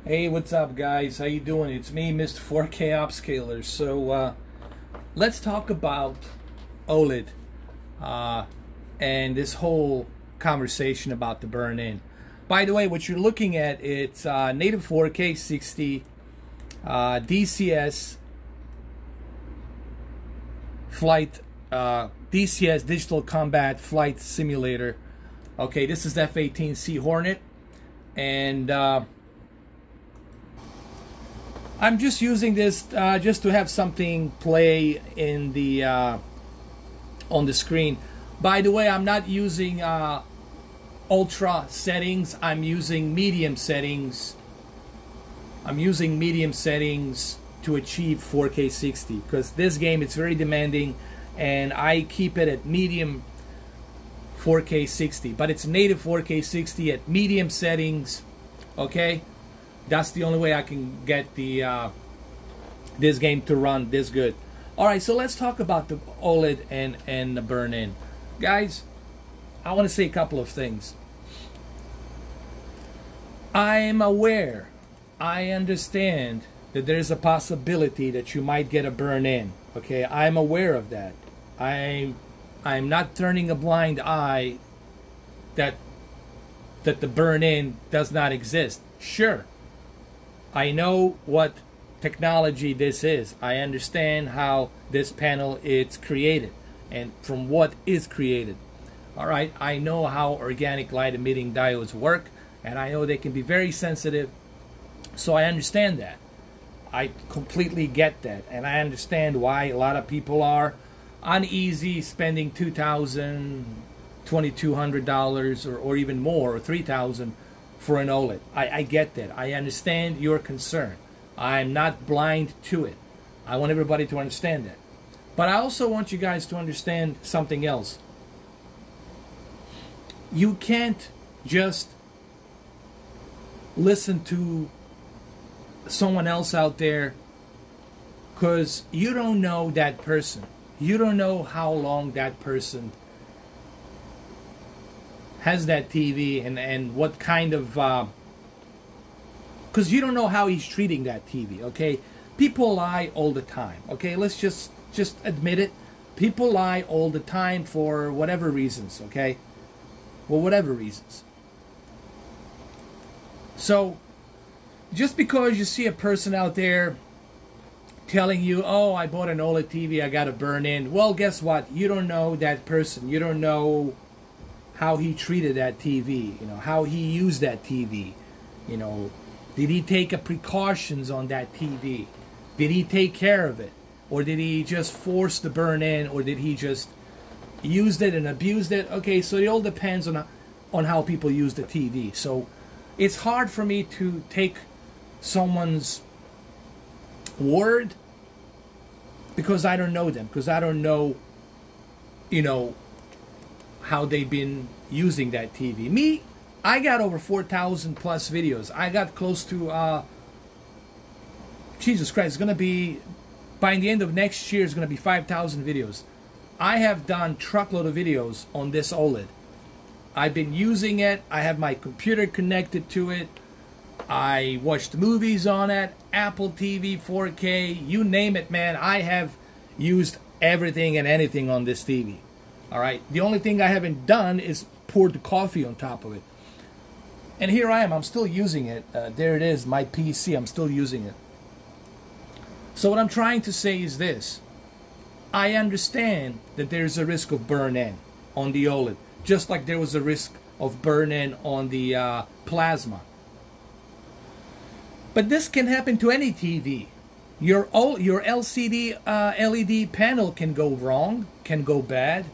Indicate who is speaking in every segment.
Speaker 1: Hey, what's up, guys? How you doing? It's me, Mr. 4K Upscaler. So let's talk about OLED and this whole conversation about the burn-in. By the way, what you're looking at, it's native 4K 60 DCS flight DCS Digital Combat Flight Simulator. Okay, this is F-18C Hornet, and I'm just using this just to have something play in the on the screen. By the way, I'm not using ultra settings. I'm using medium settings. I'm using medium settings to achieve 4K 60 because this game, it's very demanding, and I keep it at medium 4K 60, but it's native 4K 60 at medium settings. Okay, that's the only way I can get the this game to run this good. All right, so let's talk about the OLED and the burn-in. Guys, I want to say a couple of things. I'm aware, I understand that there's a possibility that you might get a burn-in. Okay, I'm aware of that. I'm not turning a blind eye that the burn-in does not exist. Sure, I know what technology this is. I understand how this panel is created and from what is created. All right, I know how organic light emitting diodes work, and I know they can be very sensitive, so I understand that. I completely get that, and I understand why a lot of people are uneasy spending $2,000, $2,200 or even more, or $3,000 for an OLED. I get that. I understand your concern. I'm not blind to it. I want everybody to understand that. But I also want you guys to understand something else. You can't just listen to someone else out there, because you don't know that person. You don't know how long that person has that TV and what kind of because you don't know how he's treating that TV. Okay, people lie all the time. Okay, let's just admit it. People lie all the time for whatever reasons. Okay, well, whatever reasons. So just because you see a person out there telling you, oh, I bought an OLED TV, I got a burn-in, well, guess what? You don't know that person. You don't know how he treated that TV, you know, how he used that TV. You know, did he take a precautions on that TV? Did he take care of it? Or did he just force the burn-in? Or did he just use it and abused it? Okay, so it all depends on how people use the TV. So it's hard for me to take someone's word because I don't know them, because I don't know, you know, how they've been using that TV. Me, I got over 4,000 plus videos. I got close to Jesus Christ, it's gonna be, by the end of next year, it's gonna be 5,000 videos. I have done truckload of videos on this OLED. I've been using it. I have my computer connected to it. I watched movies on it, Apple TV, 4K, you name it, man. I have used everything and anything on this TV. All right. The only thing I haven't done is poured the coffee on top of it. And here I am. I'm still using it. There it is, my PC. I'm still using it. So what I'm trying to say is this. I understand that there's a risk of burn-in on the OLED, just like there was a risk of burn-in on the plasma. But this can happen to any TV. Your LCD LED panel can go wrong, can go bad.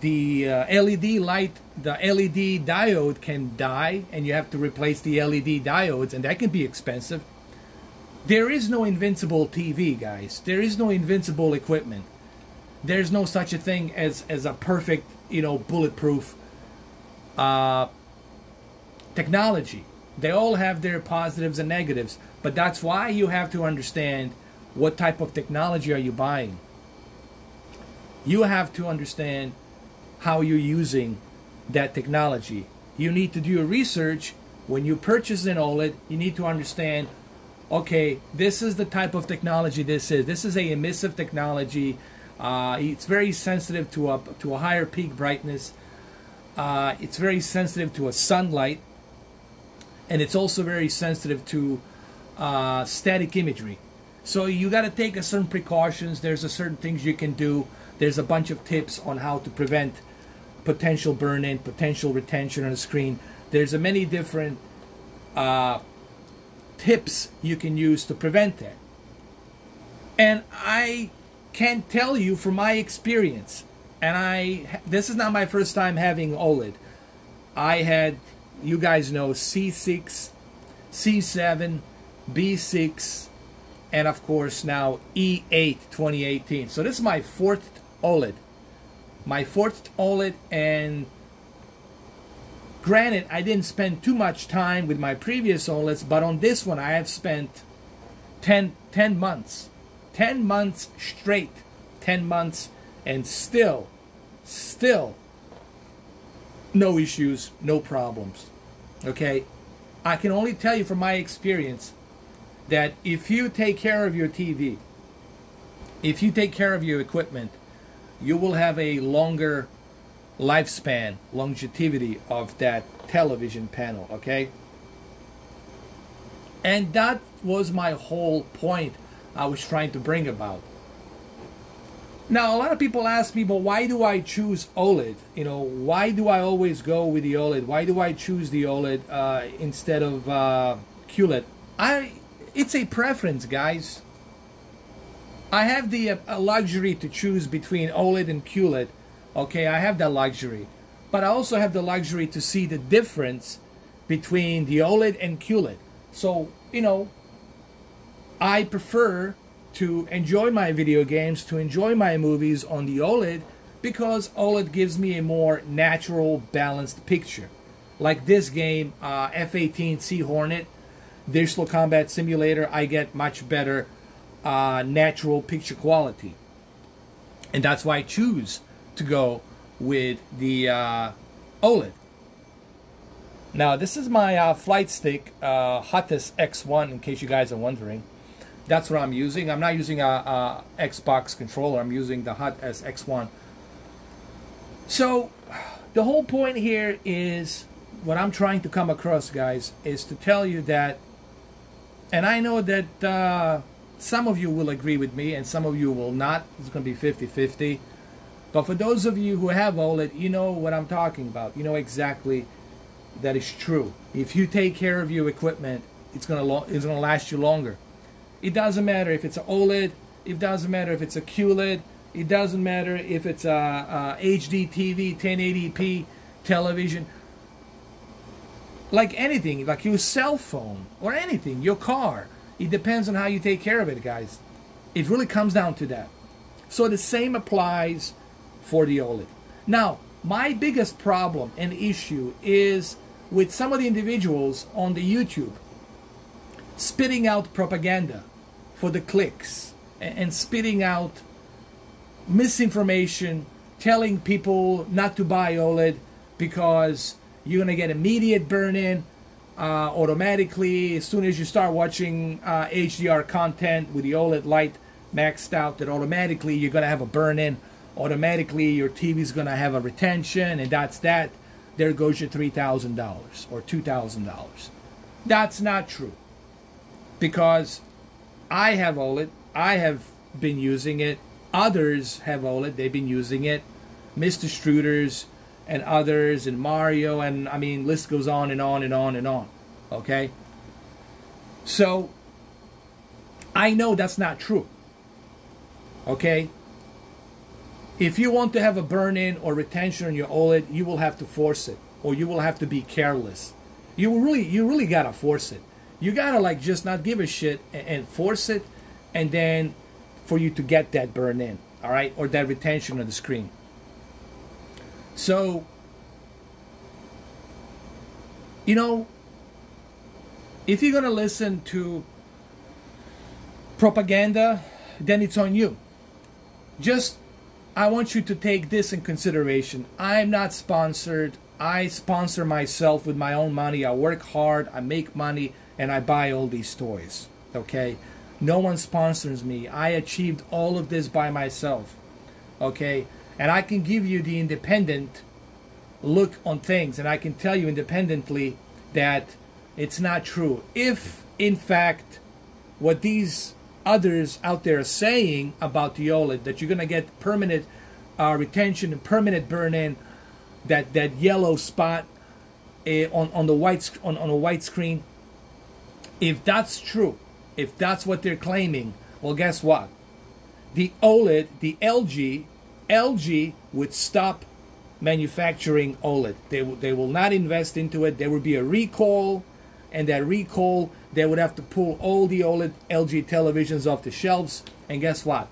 Speaker 1: The LED light, the LED diode can die, and you have to replace the LED diodes, and that can be expensive. There is no invincible TV, guys. There is no invincible equipment. There's no such a thing as a perfect, you know, bulletproof technology. They all have their positives and negatives, but that's why you have to understand what type of technology are you buying. You have to understand how you're using that technology. You need to do your research when you purchase an OLED, you need to understand, okay, this is the type of technology this is. This is a emissive technology. It's very sensitive to a higher peak brightness. It's very sensitive to a sunlight, and it's also very sensitive to static imagery. So you got to take a certain precautions. There's a certain things you can do. There's a bunch of tips on how to prevent potential burn-in, potential retention on the screen. There's a many different tips you can use to prevent that. And I can tell you from my experience, and this is not my first time having OLED. I had, you guys know, C6, C7, B6, and of course now E8 2018. So this is my fourth OLED. My fourth OLED, and granted, I didn't spend too much time with my previous OLEDs, but on this one I have spent 10 months. 10 months straight. 10 months, and still no issues, no problems. Okay? I can only tell you from my experience that if you take care of your TV, if you take care of your equipment, you will have a longer lifespan, longevity of that television panel, okay? And that was my whole point I was trying to bring about. Now, a lot of people ask me, but why do I choose OLED? You know, why do I always go with the OLED? Why do I choose the OLED instead of QLED? It's a preference, guys. I have the luxury to choose between OLED and QLED. Okay, I have that luxury. But I also have the luxury to see the difference between the OLED and QLED. So, you know, I prefer to enjoy my video games, to enjoy my movies on the OLED, because OLED gives me a more natural, balanced picture. Like this game, F-18 Sea Hornet, Digital Combat Simulator, I get much better natural picture quality. And that's why I choose to go with the OLED. Now, this is my flight stick, Hottest X1, in case you guys are wondering. That's what I'm using. I'm not using a Xbox controller. I'm using the Hottest X1. So, the whole point here is, what I'm trying to come across, guys, is to tell you that, and I know that some of you will agree with me and some of you will not. It's going to be 50-50. But for those of you who have OLED, you know what I'm talking about. You know exactly that is true. If you take care of your equipment, it's going to last you longer. It doesn't matter if it's an OLED. It doesn't matter if it's a QLED. It doesn't matter if it's a HD TV, 1080p television. Like anything, like your cell phone or anything, your car. It depends on how you take care of it, guys. It really comes down to that. So the same applies for the OLED. Now, my biggest problem and issue is with some of the individuals on the YouTube spitting out propaganda for the clicks and spitting out misinformation, telling people not to buy OLED because you're going to get immediate burn-in automatically as soon as you start watching HDR content with the OLED light maxed out, that automatically you're going to have a burn-in. Automatically your TV is going to have a retention, and that's that. There goes your $3,000 or $2,000. That's not true, because I have OLED. I have been using it. Others have OLED. They've been using it. Mr. Struders and others, and Mario, and I mean, list goes on and on and on and on. Okay? So, I know that's not true. Okay? If you want to have a burn-in or retention on your OLED, you will have to force it, or you will have to be careless. You really gotta force it. You gotta like just not give a shit and force it, and then for you to get that burn-in, all right, or that retention on the screen. So, you know, if you're gonna listen to propaganda, then it's on you. Just, I want you to take this in consideration. I'm not sponsored. I sponsor myself with my own money. I work hard, I make money, and I buy all these toys. Okay? No one sponsors me. I achieved all of this by myself. Okay? And I can give you the independent look on things, and I can tell you independently that it's not true. If, in fact, what these others out there are saying about the OLED, that you're going to get permanent retention and permanent burn-in, that yellow spot on the white on a white screen, if that's true, if that's what they're claiming, well, guess what? The OLED, the LG would stop manufacturing OLED. They will not invest into it. There would be a recall, and that recall, they would have to pull all the OLED LG televisions off the shelves, and guess what?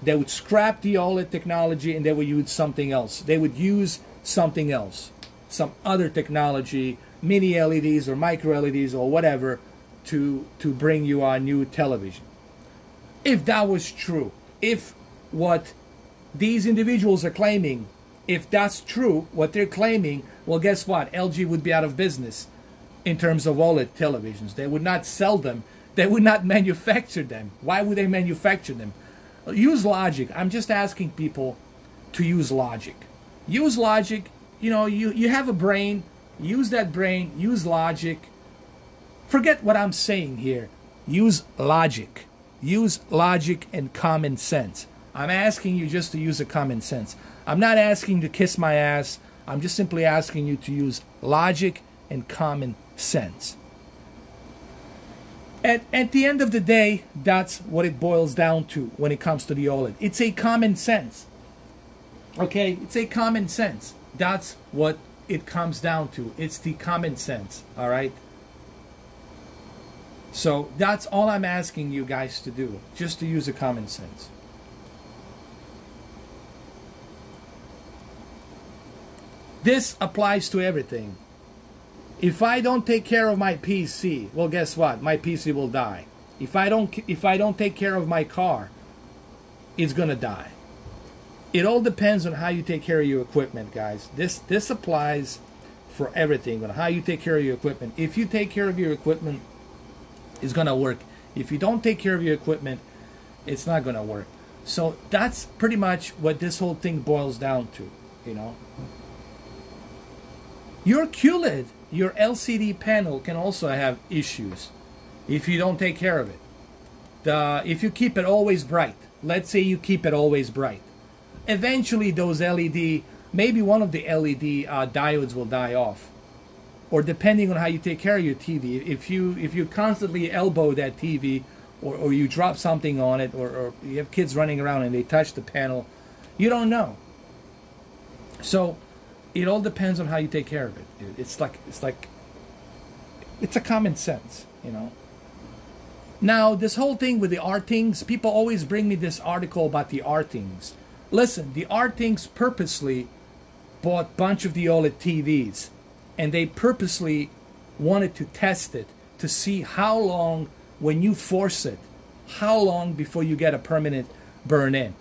Speaker 1: They would scrap the OLED technology and they would use something else. They would use something else, some other technology, mini LEDs or micro LEDs or whatever, to bring you a new television. If that was true, if what these individuals are claiming, if that's true, what they're claiming, well, guess what? LG would be out of business in terms of OLED televisions. They would not sell them. They would not manufacture them. Why would they manufacture them? Use logic. I'm just asking people to use logic. Use logic. You know, you have a brain. Use that brain. Use logic. Forget what I'm saying here. Use logic. Use logic and common sense. I'm asking you just to use a common sense. I'm not asking you to kiss my ass. I'm just simply asking you to use logic and common sense. At the end of the day, that's what it boils down to when it comes to the OLED. It's a common sense. Okay? It's a common sense. That's what it comes down to. It's the common sense. All right? So that's all I'm asking you guys to do. Just to use a common sense. This applies to everything. If I don't take care of my PC, well, guess what? My PC will die. If I don't take care of my car, it's gonna die. It all depends on how you take care of your equipment, guys. This applies for everything, on how you take care of your equipment. If you take care of your equipment, it's gonna work. If you don't take care of your equipment, it's not gonna work. So that's pretty much what this whole thing boils down to, you know. Your QLED, your LCD panel, can also have issues if you don't take care of it. If you keep it always bright, let's say you keep it always bright, eventually those LED, maybe one of the LED diodes will die off. Or depending on how you take care of your TV, if you constantly elbow that TV, or you drop something on it, or you have kids running around and they touch the panel, you don't know. So it all depends on how you take care of it, dude. It's a common sense, you know. Now, this whole thing with the Artings, people always bring me this article about the Artings. Listen, the Artings purposely bought a bunch of the OLED TVs, and they purposely wanted to test it to see how long, when you force it, how long before you get a permanent burn-in.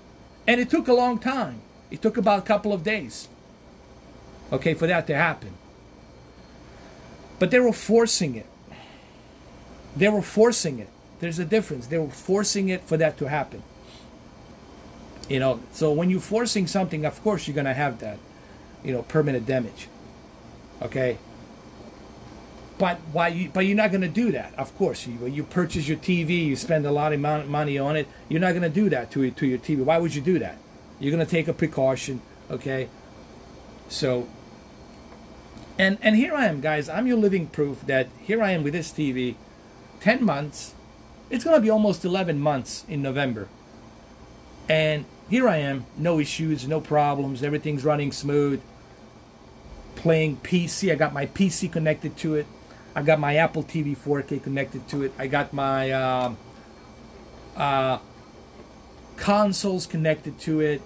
Speaker 1: And it took a long time. It took about a couple of days, okay, for that to happen. But they were forcing it. They were forcing it. There's a difference. They were forcing it for that to happen. You know, so when you're forcing something, of course you're going to have that, you know, permanent damage. Okay? But you're not going to do that. Of course, you purchase your TV, you spend a lot of money on it. You're not going to do that to your TV. Why would you do that? You're going to take a precaution, okay? So, and here I am, guys. I'm your living proof that here I am with this TV, 10 months. It's going to be almost 11 months in November. And here I am, no issues, no problems. Everything's running smooth. Playing PC. I got my PC connected to it. I got my Apple TV 4K connected to it. I got my consoles connected to it.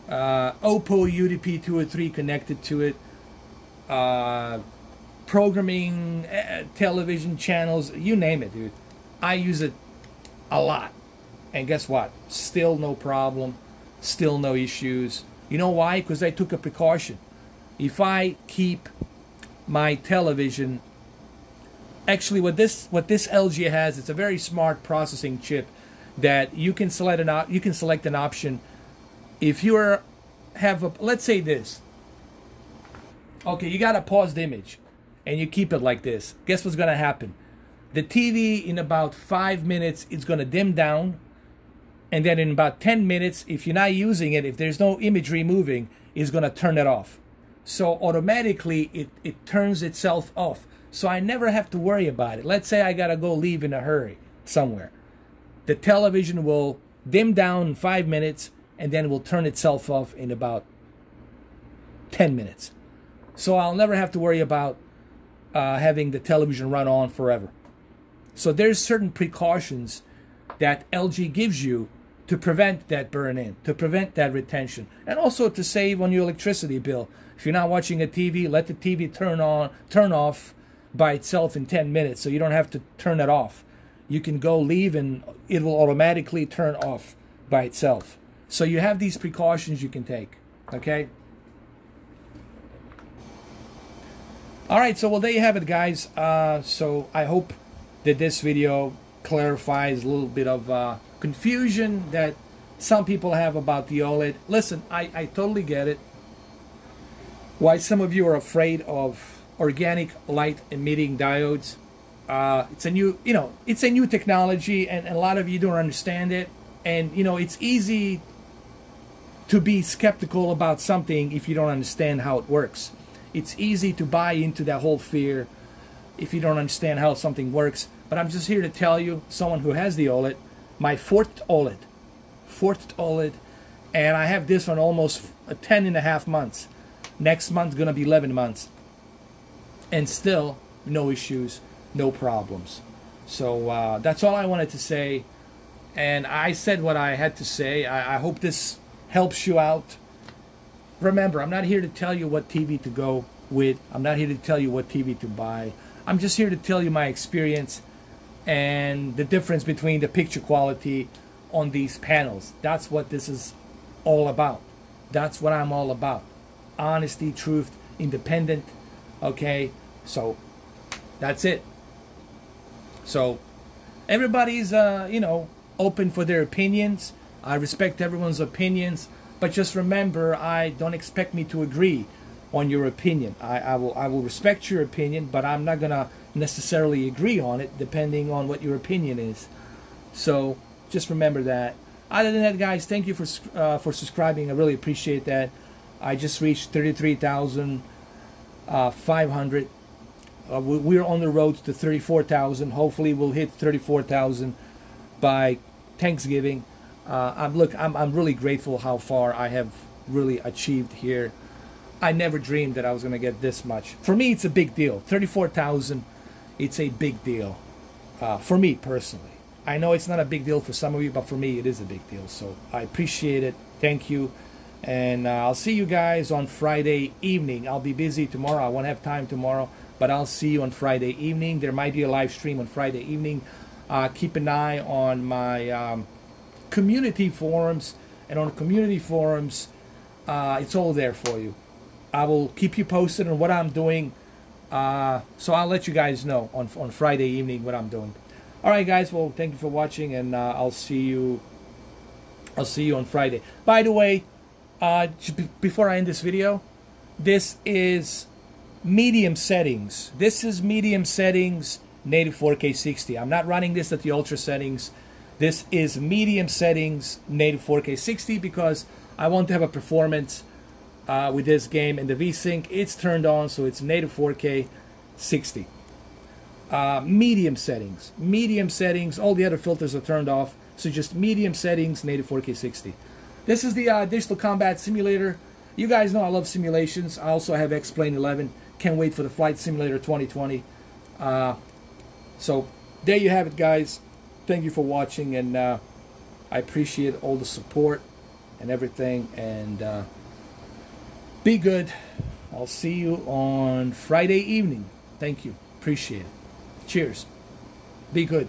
Speaker 1: Oppo UDP 203 connected to it. Programming, television channels, you name it, dude. I use it a lot. And guess what? Still no problem. Still no issues. You know why? Because I took a precaution. if I keep my television, actually what this LG has, it's a very smart processing chip that you can select an option. If you have a, let's say this, okay, you got a paused image and you keep it like this, guess what's gonna happen? The TV in about 5 minutes is gonna dim down, and then in about 10 minutes, if you're not using it, if there's no imagery moving, it's gonna turn it off. So automatically it turns itself off. So I never have to worry about it. Let's say I gotta go leave in a hurry somewhere. The television will dim down in 5 minutes and then will turn itself off in about 10 minutes. So I'll never have to worry about having the television run on forever. So there's certain precautions that LG gives you to prevent that burn-in, to prevent that retention, and also to save on your electricity bill. If you're not watching a TV, let the TV turn off by itself in 10 minutes, so you don't have to turn it off. You can go leave and it will automatically turn off by itself. So you have these precautions you can take, okay? All right, so well, there you have it, guys. So I hope that this video clarifies a little bit of confusion that some people have about the OLED. Listen, I totally get it. Why some of you are afraid of organic light emitting diodes. It's a new, it's a new technology, and a lot of you don't understand it. And it's easy to be skeptical about something if you don't understand how it works. It's easy to buy into that whole fear if you don't understand how something works. But I'm just here to tell you, someone who has the OLED, my fourth OLED, and I have this one almost 10.5 months. Next month's gonna be 11 months, and still no issues, no problems. So that's all I wanted to say, and I said what I had to say. I hope this helps you out. Remember, I'm not here to tell you what TV to go with. I'm not here to tell you what TV to buy. I'm just here to tell you my experience and the difference between the picture quality on these panels. That's what this is all about. That's what I'm all about. Honesty, truth, independent. Okay, so that's it. So everybody's open for their opinions. I respect everyone's opinions, but just remember, don't expect me to agree on your opinion. I will respect your opinion, but I'm not gonna necessarily agree on it depending on what your opinion is. So just remember that. Other than that, guys, thank you for subscribing. I really appreciate that. I just reached 33,500. We're on the road to 34,000. Hopefully we'll hit 34,000 by Thanksgiving. I'm really grateful how far I have really achieved here. I never dreamed that I was going to get this much. For me, it's a big deal. 34,000, it's a big deal for me personally. I know it's not a big deal for some of you, but for me, it is a big deal. So I appreciate it. Thank you. And I'll see you guys on Friday evening. I'll be busy tomorrow. I won't have time tomorrow, but I'll see you on Friday evening. There might be a live stream on Friday evening. Keep an eye on my community forums, and on community forums, it's all there for you. I will keep you posted on what I'm doing. So I'll let you guys know on Friday evening what I'm doing. All right, guys. Well, thank you for watching, and I'll see you on Friday. By the way, before I end this video, this is medium settings. This is medium settings, native 4K 60. I'm not running this at the ultra settings. This is medium settings, native 4K 60, because I want to have a performance with this game. And the VSync, it's turned on, so it's native 4K 60. Medium settings. Medium settings. All the other filters are turned off. So just medium settings, native 4K 60. This is the Digital Combat Simulator. You guys know I love simulations. I also have X-Plane 11. Can't wait for the Flight Simulator 2020. So there you have it, guys. Thank you for watching, and I appreciate all the support and everything. And be good. I'll see you on Friday evening. Thank you. Appreciate it. Cheers. Be good.